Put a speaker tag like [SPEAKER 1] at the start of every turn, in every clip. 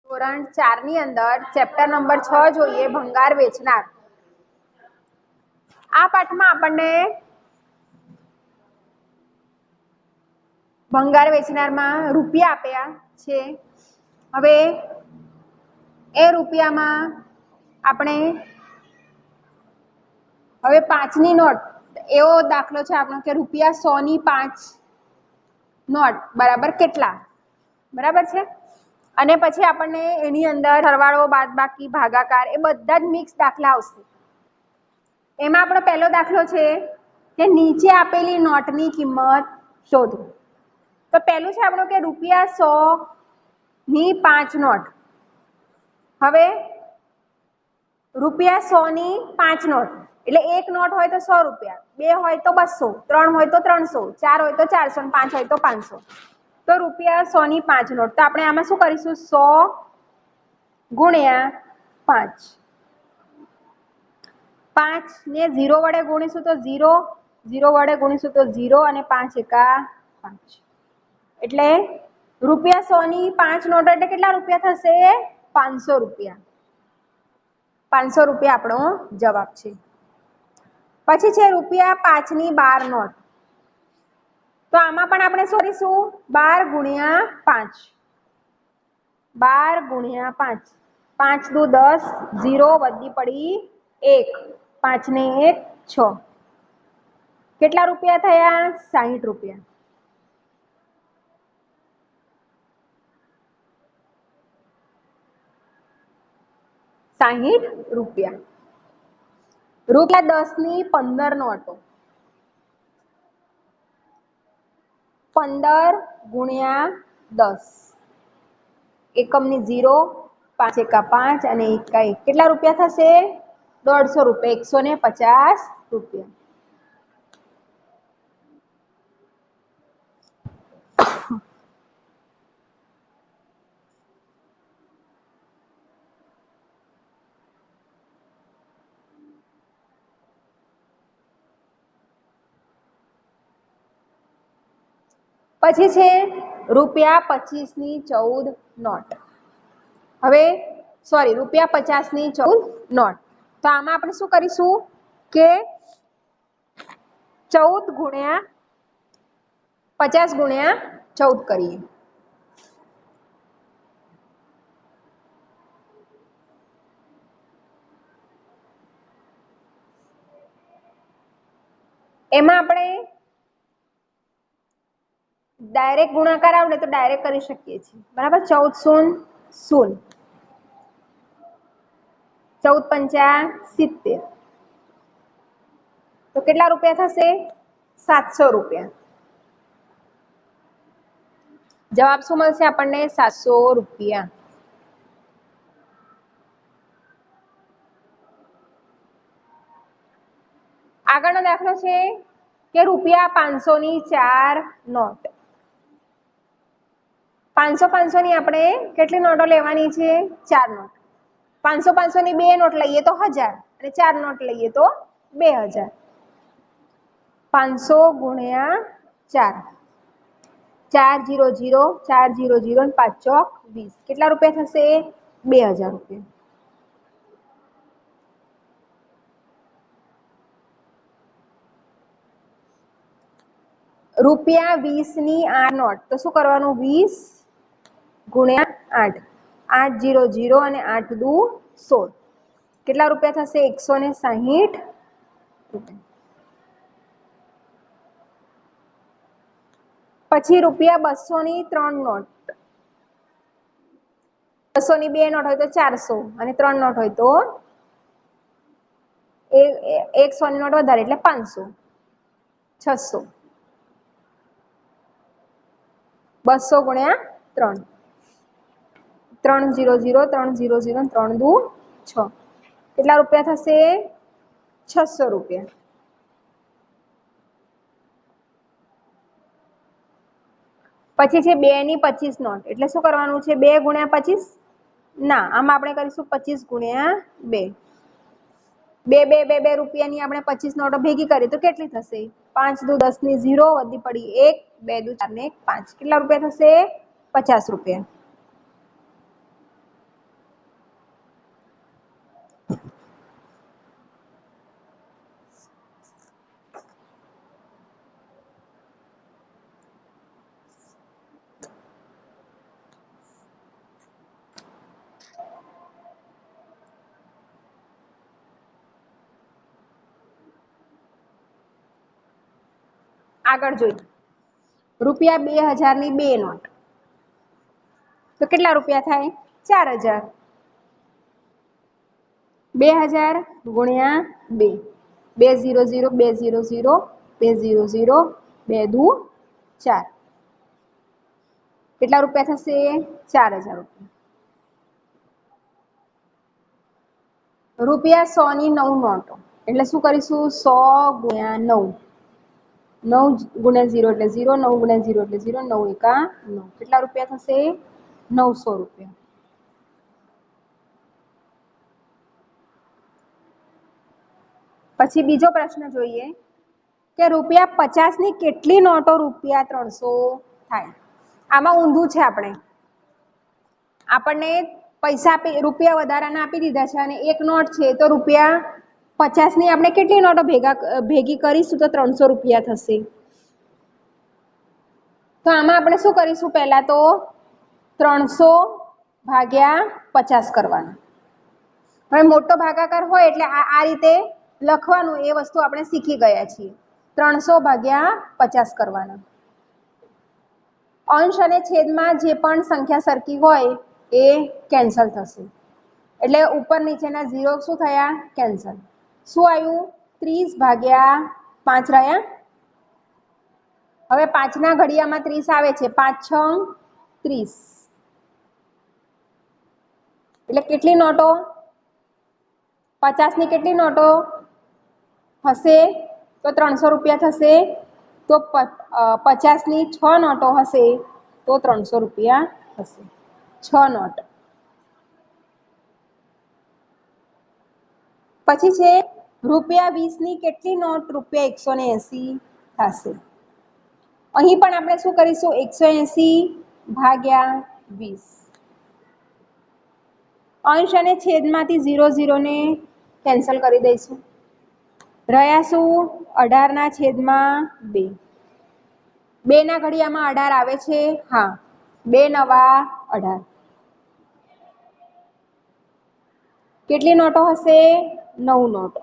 [SPEAKER 1] ધોરણ 4 ની અંદર ચેપ્ટર નંબર 6 જોઈએ ભંગાર વેચનાર। આ પાઠમાં આપણને ભંગાર વેચનારમાં રૂપિયા આપ્યા છે। હવે એ રૂપિયામાં આપણે હવે 5 ની નોટ એવો દાખલો છે આપણો કે રૂપિયા 100 ની 5 નોટ બરાબર કેટલા, બરાબર છે। અને પછી આપણને એની અંદર સરવાળો બાદબાકી ભાગાકાર એ બધા જ મિક્સ દાખલા આવશે। એમાં આપણો પહેલો દાખલો છે કે નીચે આપેલી નોટની કિંમત શોધો। તો પહેલું છે આપણો કે રૂપિયા 100 ની 5 નોટ। હવે રૂપિયા 100 ની 5 નોટ એટલે એક નોટ હોય તો 100 રૂપિયા, બે હોય તો 200, ત્રણ હોય તો 300, ચાર હોય તો 400 અને પાંચ હોય તો 500। તો રૂપિયા 100 ની 5 નોટ। તો આપણે આમાં શું કરીશું, 100 ગુણ્યા 5। 5 ને 0 વડે ગુણીશું તો 0, 0 વડે ગુણીશું તો 0 અને 5 એકા 5। એટલે રૂપિયા 100 ની 5 નોટ એટલે કેટલા રૂપિયા થશે, 500 રૂપિયા। 500 રૂપિયા આપણો જવાબ છે। પછી છે રૂપિયા 5 ની 12 નોટ। તો આમાં પણ આપણે શું કરીશું, 12 ગુણ્યા 5। 12 ગુણ્યા 5, 5 દુ 10, 0 વધી પડી 1, 5 ને 1 6। કેટલા રૂપિયા થયા, 60 રૂપિયા। ₹60। રૂપિયા 10 ની 15 નોટો। 15 ગુણ્યા 10, એકમની 0, 5 એકા 5 અને એકા 1, કેટલા રૂપિયા થશે, 150 રૂપિયા, 150 રૂપિયા। પછી છે રૂપિયા 25 ની 14 નોટ। હવે સોરી રૂપિયા 50 ની 14 નોટ। તો આમાં આપણે શું કરીશું કે 14 ગુણ્યા 50 ગુણ્યા 14 કરીએ। એમાં આપણે ડાયરેક્ટ ગુણાકાર આવડે તો ડાયરેક્ટ કરી શકીએ છીએ, બરાબર। 14 શૂન શૂન, 14 પંચા 70। તો કેટલા રૂપિયા થશે, 700 રૂપિયા। જવાબ શું મળશે આપણને, 700 રૂપિયા। આગળનો દાખલો છે કે રૂપિયા 500 ની 4 નોટ। 500 500 ની આપણે કેટલી નોટો લેવાની છે, 4 નોટ। 500 500 ની 2 નોટ લઈએ તો 1000 અને 4 નોટ લઈએ તો 2000। 500 ગુણ્યા 4, 4 0 0, 4 0 0 અને 5 ચોક 20, કેટલા રૂપિયા થશે, 2000 રૂપિયા। રૂપિયા 20 ની 8 નોટ। તો શું કરવાનું, 20 ગુણ્યા 8, 8 0 0 અને 8 દુ 16, કેટલા રૂપિયા થશે, 160 રૂપિયા। પછી રૂપિયા 200 ની 3 નોટ। 200 ની 2 નોટ હોય તો 400 અને 3 નોટ હોય તો એક 100 ની નોટ વધારે એટલે 500, 600। 200 ગુણ્યા 3, 3 0 0, 3 0 0, 3 દુ 6, કેટલા રૂપિયા થશે, 600 રૂપિયા। પછી છે 2 ની 25 નોટ। એટલે શું કરવાનું છે, 2 ગુણ્યા 25, ના આમાં આપણે કરીશું 25 ગુણ્યા 2। 2 2 2 2 રૂપિયાની આપણે 25 નોટો ભેગી કરી તો કેટલી થશે, 5 દુ 10 ની 0 વધી પડી 1, 2 દુ 4 ને 1 5, કેટલા રૂપિયા થશે, 50 રૂપિયા। આગળ જોઈએ. રૂપિયા 2000 ની 2 નોટ તો કેટલા રૂપિયા થાય? 4000. 2000 ગુણ્યા 2, 2 0 0 2 0 0 2 0 0 2 દુ 4. કેટલા રૂપિયા થશે? 4000 રૂપિયા. રૂપિયા 100 ની 9 નોટો એટલે શું કરીશું? 100 ગુણ્યા 9, 9 ગુણ્યા 0 એટલે 0, 9 ગુણ્યા 0 એટલે 0, 9 એકા 9. કેટલા રૂપિયા થશે? 900 રૂપિયા. પછી બીજો પ્રશ્ન જોઈએ કે રૂપિયા 50 ની કેટલી નોટો રૂપિયા 300 થાય? આમાં ઊંધું છે. આપણને પૈસા રૂપિયા વધારાના આપી દીધા છે અને એક નોટ છે તો રૂપિયા 50 ની આપણે કેટલી નોટો ભેગી કરીશું તો 300 રૂપિયા થશે? તો આમાં આપણે શું કરીશું? પહેલા તો 300 ભાગ્યા 50 કરવાના. હવે મોટો ભાગાકાર હોય એટલે આ રીતે લખવાનું, એ વસ્તુ આપણે શીખી ગયા છીએ. 300 ભાગ્યા 50 કરવાના. અંશ અને છેદમાં જે પણ સંખ્યા સરખી હોય એ કેન્સલ થશે. એટલે ઉપર નીચેના 0 શું થયા? કેન્સલ. શું આવ્યું? 30 ભાગ્યા 5 રહ્યા. હવે 5 ના ઘડિયામાં 30 આવે છે. 5 6 30. એટલે કેટલી નોટો? 50 ની કેટલી નોટો હશે? તો 300 રૂપિયા થશે. તો 50 ની 6 નોટો હશે તો 300 રૂપિયા થશે. 6 નોટ. પછી છે રૂપિયા 20 ની કેટલી નોટ રૂપિયા 180 થશે? અહીં પણ આપણે શું કરીશું? 180 ભાગ્યા 20. અંશ અને છેદમાંથી 0 0 ને કેન્સલ કરી દઈશું. રહ્યા શું? 18 ના છેદમાં 2. 2 ના ઘડિયામાં 18 આવે છે? હા. 2 નવા 18. કેટલી નોટો હશે? 9 નોટો.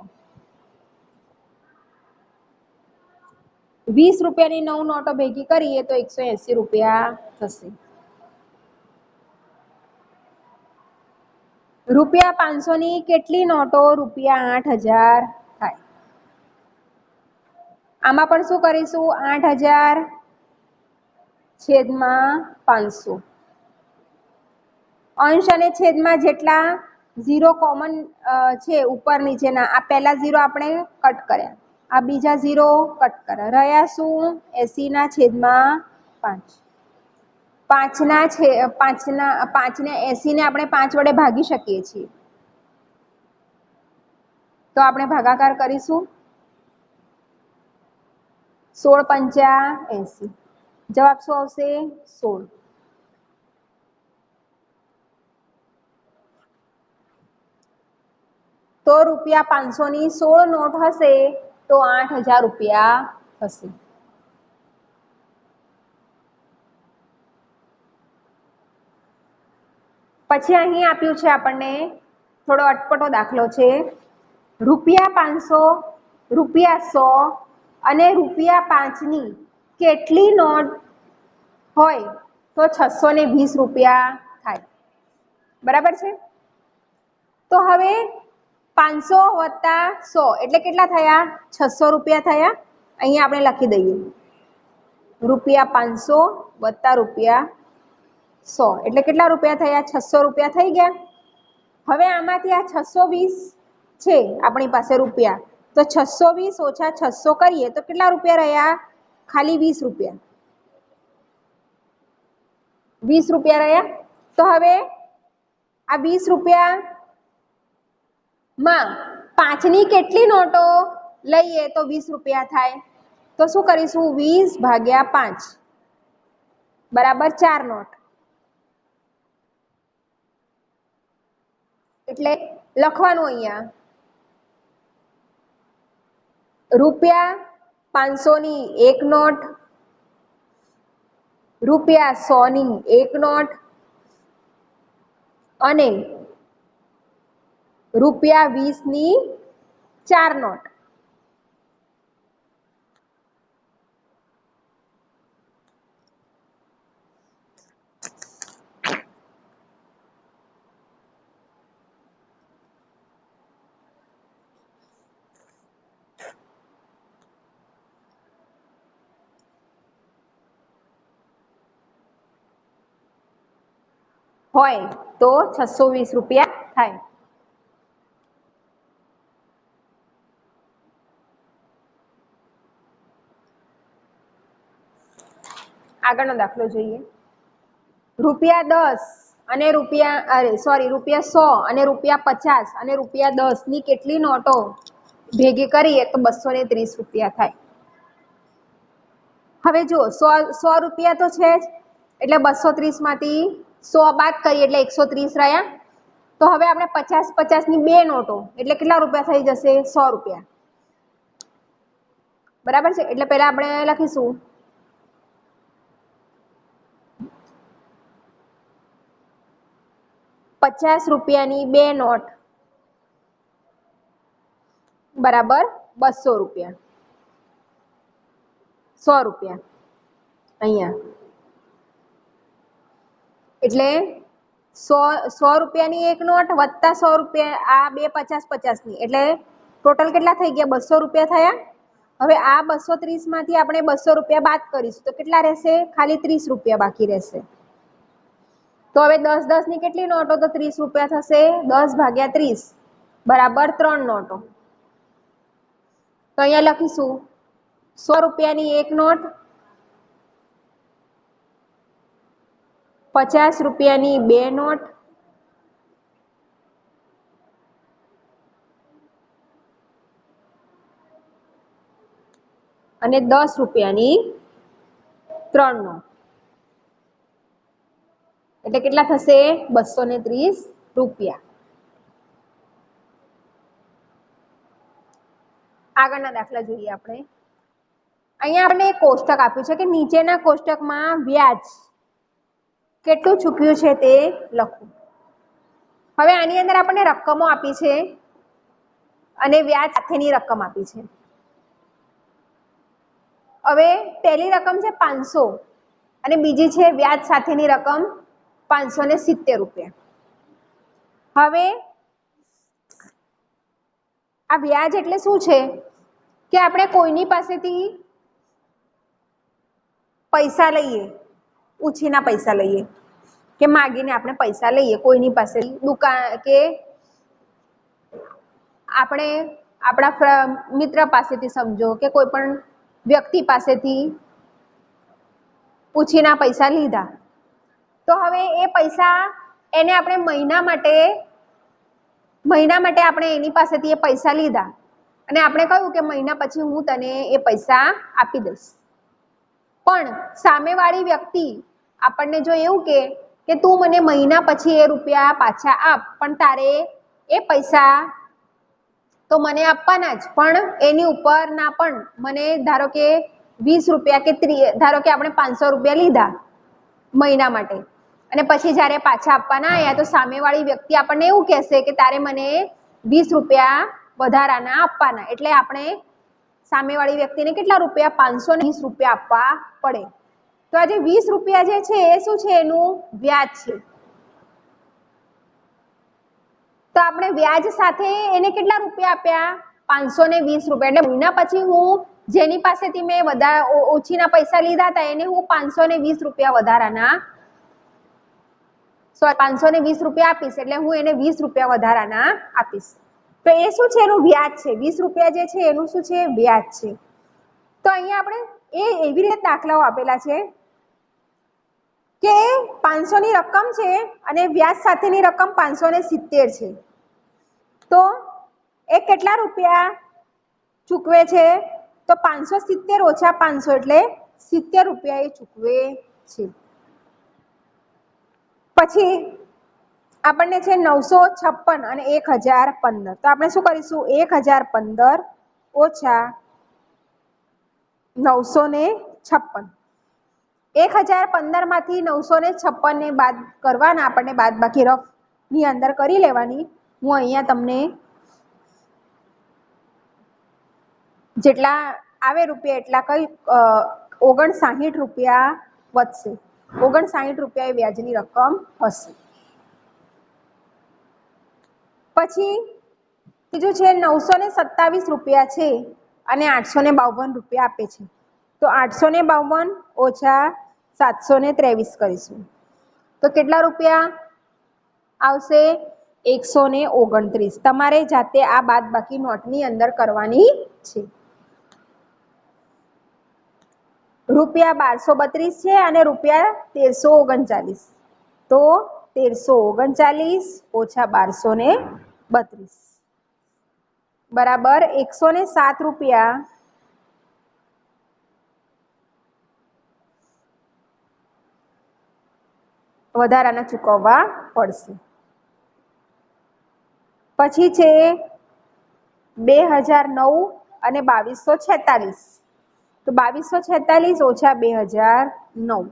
[SPEAKER 1] 20 રૂપિયાની 9 નોટો ભેગી કરીએ તો 180 રૂપિયા થશે. રૂપિયા 500 ની કેટલી નોટો રૂપિયા 8000 થાય? આમાં પણ શું કરીશું? 8000 છેદમાં 500. અંશ અને છેદમાં જેટલા 0 કોમન છે ઉપર નીચેના, આ પહેલા 0 આપણે કટ કર્યા, આ બીજા 0 કટ કર્યા. રહ્યા શું? 80 ના છેદમાં 5. 5 ને 80 ને આપણે 5 વડે ભાગી શકીએ છીએ. તો આપણે ભાગાકાર કરીશું. 16 પંચા 80. જવાબ શું આવશે? 16. તો રૂપિયા 500 ની 16 નોટ હશે તો 8000 રૂપિયા થશે. પછી અહીં આપ્યું છે આપણને થોડો અટપટો દાખલો છે. રૂપિયા 500, રૂપિયા 100 અને રૂપિયા 5 ની કેટલી નોટ હોય તો 620 રૂપિયા થાય? બરાબર છે? તો હવે 500 વત્તા 100 એટલે કેટલા થયા? 600 રૂપિયા થયા. અહીંયા આપણે લખી દઈએ રૂપિયા 500 વત્તા રૂપિયા 100 એટલે કેટલા રૂપિયા થયા? 600 રૂપિયા થઈ ગયા. હવે આમાંથી આ 620 છે આપણી પાસે રૂપિયા, તો 620 ઓછા 600 કરીએ તો કેટલા રૂપિયા રહ્યા? ખાલી 20 રૂપિયા. 20 રૂપિયા રહ્યા. તો હવે આ 20 રૂપિયા માં 5 ની કેટલી નોટો લઈએ તો 20 રૂપિયા થાય? તો શું કરીશું? 20 ભાગ્યા 5 બરાબર 4 નોટ. એટલે લખવાનું અહીંયા રૂપિયા 500 ની 1 નોટ, રૂપિયા 100 ની 1 નોટ અને રૂપિયા 20 ની 4 નોટ. હોય તો 620 રૂપિયા થાય. આગળનો દાખલો જોઈએ. ₹10 અને ₹100 અને ₹50 અને ₹10 ની કેટલી નોટો ભેગી કરીએ તો 230 રૂપિયા થાય. હવે જો 100 રૂપિયા તો છે જ, એટલે 230 માંથી 100 બાદ કરીએ એટલે 130 રહ્યા. તો હવે આપણે 50 ની બે નોટો એટલે કેટલા રૂપિયા થઈ જશે? 100 રૂપિયા. બરાબર છે. એટલે પહેલા આપણે લખીશું 50 રૂપિયાની બે નોટ બરાબર 200 રૂપિયા. 100 રૂપિયા અહીંયા એટલે 100 રૂપિયાની એક નોટ વત્તા 100 રૂપિયા આ બે 50 ની એટલે ટોટલ કેટલા થઈ ગયા? 200 રૂપિયા થયા. હવે આ 230 માંથી આપણે 200 રૂપિયા બાદ કરીશું તો કેટલા રહેશે? ખાલી 30 રૂપિયા બાકી રહેશે. તો હવે 10 ની કેટલી નોટો? તો 30 રૂપિયા થશે. 10 ભાગ્યા 30 બરાબર 3 નોટો. તો અહીંયા લખીશું 100 રૂપિયાની એક નોટ, 50 રૂપિયાની બે નોટ, અને 10 રૂપિયાની 3 નોટ. એટલે કેટલા થશે? 230 રૂપિયા. આગળના દાખલા જોઈએ આપણે. અહીંયા આપણે એક કોષ્ટક આપ્યું છે કે નીચેના કોષ્ટકમાં વ્યાજ કેટલું ચૂક્યું છે તે લખો. હવે આની અંદર આપણને રકમો આપી છે અને વ્યાજ સાથેની રકમ આપી છે. હવે પહેલી રકમ છે 500 અને બીજી છે વ્યાજ સાથેની રકમ 570 રૂપિયા. હવે આ વ્યાજ એટલે શું છે કે આપણે કોઈની પાસેથી પૈસા લઈએ, ઉછીના પૈસા લઈએ કે માગીને આપણે પૈસા લઈએ કોઈની પાસે, દુકાન કે આપણે આપણા મિત્ર પાસેથી સમજો કે કોઈ પણ વ્યક્તિ પાસેથી ઉછીના પૈસા લીધા. તો હવે એ પૈસા એને આપણે મહિના માટે આપણે એની પાસેથી એ પૈસા લીધા અને આપણે કહ્યું કે મહિના પછી હું તને એ પૈસા આપી દઈશ. પણ સામેવાળી વ્યક્તિ આપણને જો એવું કે તું મને મહિના પછી એ રૂપિયા પાછા આપ, પણ તારે એ પૈસા તો મને આપવાના જ, પણ એની ઉપર ના પણ મને ધારો કે 20 રૂપિયા કે ધારો કે આપણે 500 રૂપિયા લીધા મહિના માટે અને પછી જ્યારે પાછા આપવાના આવ્યા તો સામેવાળી વ્યક્તિ આપણને એવું કહેશે કે તારે મને 20 રૂપિયા વધારાના આપવાના. એટલે આપણે સામેવાળી વ્યક્તિને કેટલા રૂપિયા? 520 રૂપિયા આપવા પડે. તો આ જે 20 રૂપિયા જે છે એ શું છે? એનું વ્યાજ છે. તો આપણે વ્યાજ સાથે એને કેટલા રૂપિયા આપ્યા? 520 રૂપિયા. એટલે મહિના પછી હું જેની પાસેથી મેં ઓછીના પૈસા લીધા હતા એને હું 520 રૂપિયા વધારાના 520 રૂપિયા આપીશ. એટલે હું એને 20 રૂપિયા વધારાના આપીશ. તો એ શું છે? એનું વ્યાજ છે. 20 રૂપિયા જે છે એનું શું છે? વ્યાજ છે. તો અહીંયા આપણે એવી રીતે દાખલાઓ આપેલા છે કે 500 ની રકમ છે અને વ્યાજ સાથેની રકમ 570 છે. તો એ કેટલા રૂપિયા ચૂકવે છે? તો 570 ઓછા 500 એટલે 70 રૂપિયા એ ચૂકવે છે. પછી આપણને છે 956 અને 1015. તો આપણે શું કરીશું? 1015 ઓછા 956. 1015 માંથી 956 ને બાદ કરવાના, આપણને બાદ બાકી રફ ની અંદર કરી લેવાની. હું અહીંયા તમને જેટલા આવે રૂપિયા એટલા કઈ 59 રૂપિયા વધશે. 59 રૂપિયા એ વ્યાજની રકમ હશે. પછી બીજું છે 927 રૂપિયા છે અને 852 રૂપિયા આપે છે. તો 852 ઓછા 723 કરીશું તો કેટલા રૂપિયા? આવશે 129. તમારે જાતે આ બાદબાકી નોટની અંદર કરવાની છે. રૂપિયા 1232 છે અને રૂપિયા 1339. તો 1339 ઓછા 1232 બરાબર 107 રૂપિયા વધારાના ચૂકવવા પડશે. પછી છે 2009 અને 2246. તો 2246 ઓછા 2009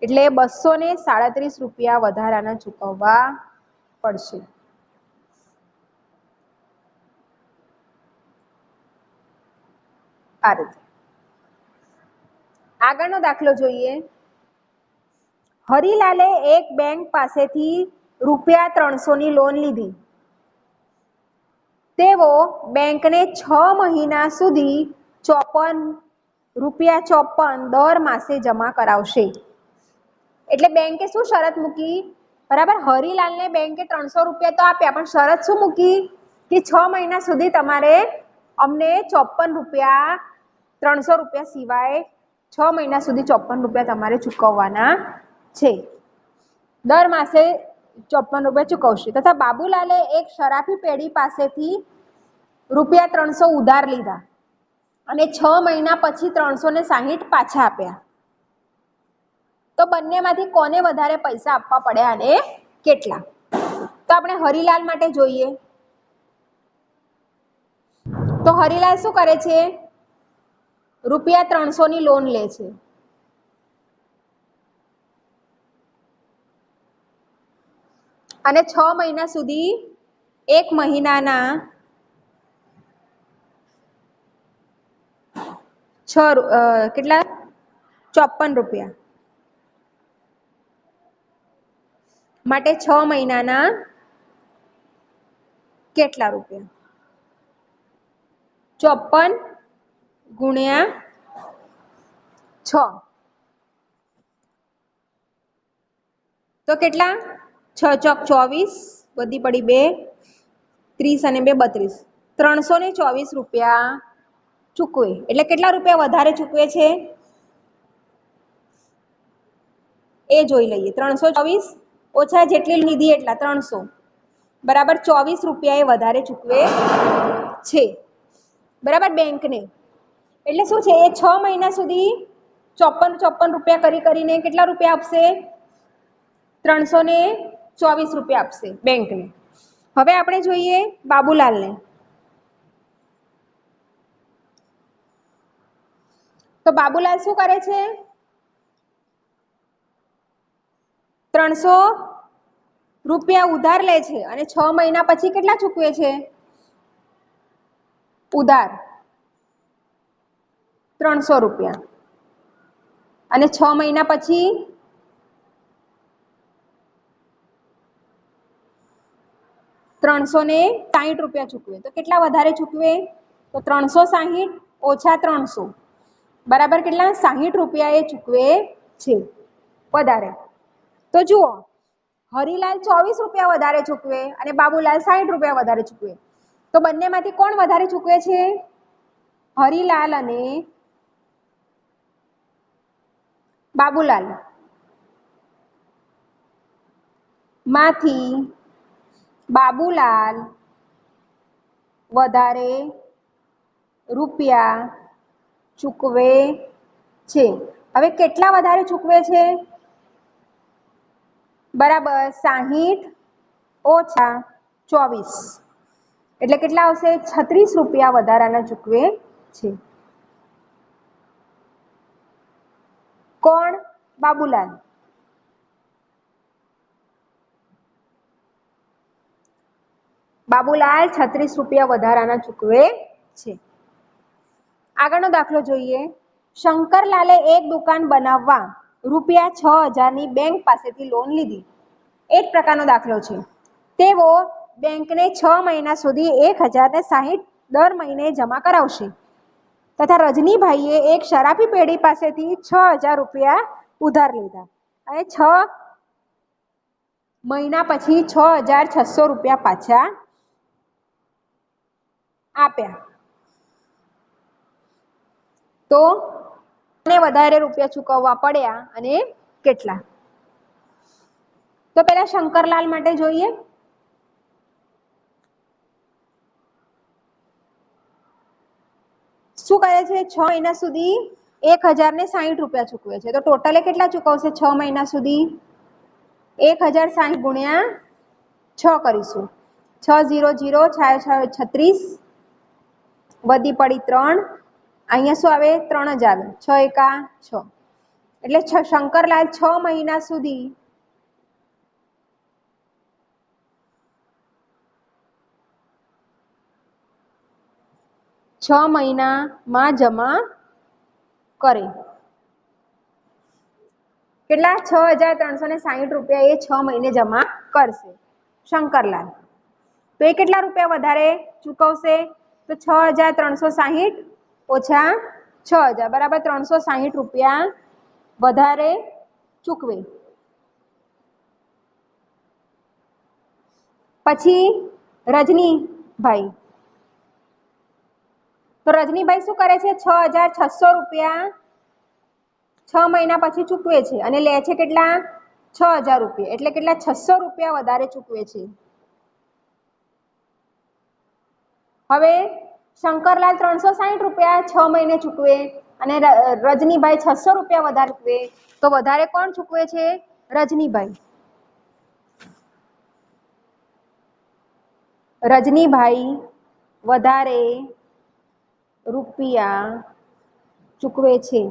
[SPEAKER 1] એટલે 237 રૂપિયા વધારાના ચૂકવવા પડશે. આ રીતે. આગળનો દાખલો જોઈએ. હરિલાલે એક બેંક પાસેથી રૂપિયા 300 ની લોન લીધી. તેઓ બેંકને 6 મહિના સુધી રૂપિયા 54 દર માસે જમા કરાવશે. એટલે બેંકે શું શરત મૂકી? બરાબર, હરિલાલને બેંકે 300 રૂપિયા તો આપ્યા, પણ શરત શું મૂકી કે 6 મહિના સુધી તમારે અમને 54 રૂપિયા 300 રૂપિયા સિવાય 6 મહિના સુધી 54 રૂપિયા તમારે ચૂકવવાના છે. દર માસે 54 રૂપિયા ચૂકવશે. તથા બાબુલાલે એક શરાફી પેઢી પાસેથી રૂપિયા 300 ઉધાર લીધા અને 6 મહિના પછી 360 પાછા આપ્યા. તો બંનેમાંથી કોને વધારે પૈસા આપવા પડ્યા અને કેટલા? તો આપણે હરિલાલ માટે જોઈએ. તો હરિલાલ શું કરે છે? રૂપિયા 300 ની લોન લે છે. અને 6 મહિના સુધી 1 મહિનાના 54 રૂપિયા માટે 6 મહિનાના કેટલા રૂપિયા? 54 ગુણ્યા 6 તો કેટલા? 6 ચોક 24 વધી પડી 2 30 અને 2 32 324 રૂપિયા ચૂકવે. એટલે કેટલા રૂપિયા વધારે ચૂકવે છે એ જોઈ લઈએ. 324 ઓછા જેટલી લીધી એટલા 300 બરાબર 24 રૂપિયા એ વધારે ચૂકવે છે. બરાબર, બેંકને. એટલે શું છે, એ 6 મહિના સુધી 54 રૂપિયા કરીને કેટલા રૂપિયા આપશે? 324 રૂપિયા આપશે બેંકને. હવે આપણે જોઈએ બાબુલાલને. તો બાબુલાલ શું કરે છે? 300 રૂપિયા ઉધાર લે છે અને 6 મહિના પછી કેટલા ચૂકવે છે ઉધાર? 300 રૂપિયા. અને 6 મહિના પછી 360 રૂપિયા ચૂકવે. તો કેટલા વધારે ચૂકવે? તો 360 ઓછા 300 બરાબર કેટલા? 60 રૂપિયા એ ચૂકવે છે વધારે. તો જુઓ, હરિલાલ 24 રૂપિયા વધારે ચૂકવે અને બાબુલાલ 60 રૂપિયા વધારે ચૂકવે. તો બંનેમાંથી કોણ વધારે ચૂકવે છે? હરિલાલ અને બાબુલાલ. માંથી બાબુલાલ વધારે રૂપિયા ચૂકવે છે. હવે કેટલા વધારે ચૂકવે છે? બરાબર 60 ઓછા 24 એટલે કેટલા આવશે? 36 રૂપિયા વધારાના ચૂકવે છે. કોણ? બાબુલાલ. બાબુલાલ 36 રૂપિયા વધારાના ચૂકવે છે. આગળનો દાખલો જોઈએ. શંકરલાલે એક દુકાન બનાવવા રૂપિયા 6000 ની બેંક પાસેથી લોન લીધી. એક પ્રકારનો દાખલો છે. તેઓ બેંકને 6 મહિના સુધી 1060 દર મહિને જમા કરાવશે. તથા રજનીભાઈએ એક શરાફી પેઢી પાસેથી 6000 રૂપિયા ઉધાર લીધા અને 6 મહિના પછી 6,600 રૂપિયા પાછા આપ્યા. તો કોને વધારે રૂપિયા ચૂકવવા પડ્યા અને કેટલા? તો પેલા શંકરલાલ માટે જોઈએ. શું કરે છે? 6 મહિના સુધી 1,060 રૂપિયા ચૂકવે છે. તો ટોટલે કેટલા ચૂકવશે 6 મહિના સુધી? 1,060 ગુણ્યા 6 કરીશું. 6 0 0 6 6 36 વધી પડી 3. અહીંયા શું આવે? 3 જ આવે. 6 એકા 6. એટલે શંકરલાલ 6 મહિના સુધી 6 મહિનામાં જમા કરે. કેટલા? 6,360 રૂપિયા એ 6 મહિને જમા કરશે શંકરલાલ. તો એ કેટલા રૂપિયા વધારે ચૂકવશે? તો 6,360 ઓછા 6,000 બરાબર 360 રૂપિયા વધારે ચૂકવે. પછી રજનીભાઈ. તો રજનીભાઈ શું કરે છે? 6,600 રૂપિયા 6 મહિના પછી ચૂકવે છે અને લે છે કેટલા? 6,000 રૂપિયા. એટલે કેટલા? 600 રૂપિયા વધારે ચૂકવે છે. હવે શંકરલાલ 360 રૂપિયા 6 મહિને ચૂકવે અને રજનીભાઈ 600 રૂપિયા વધારે ચૂકવે. તો વધારે કોણ ચૂકવે છે? રજનીભાઈ. રજનીભાઈ વધારે રૂપિયા ચૂકવે છે.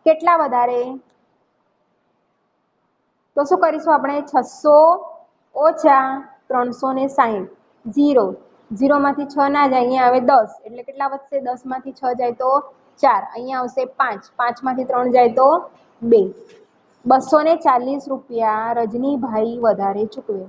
[SPEAKER 1] કેટલા વધારે? તો શું કરીશું આપણે? 600 ઓછા 360 0 0 માંથી 6 ના જાય, અહીંયા આવે 10 એટલે કેટલા વધશે? 10 માંથી 6 જાય તો 4. અહીંયા આવશે 5 5 માંથી 3 જાય તો 2. 240 રૂપિયા રજનીભાઈ વધારે ચૂકવે.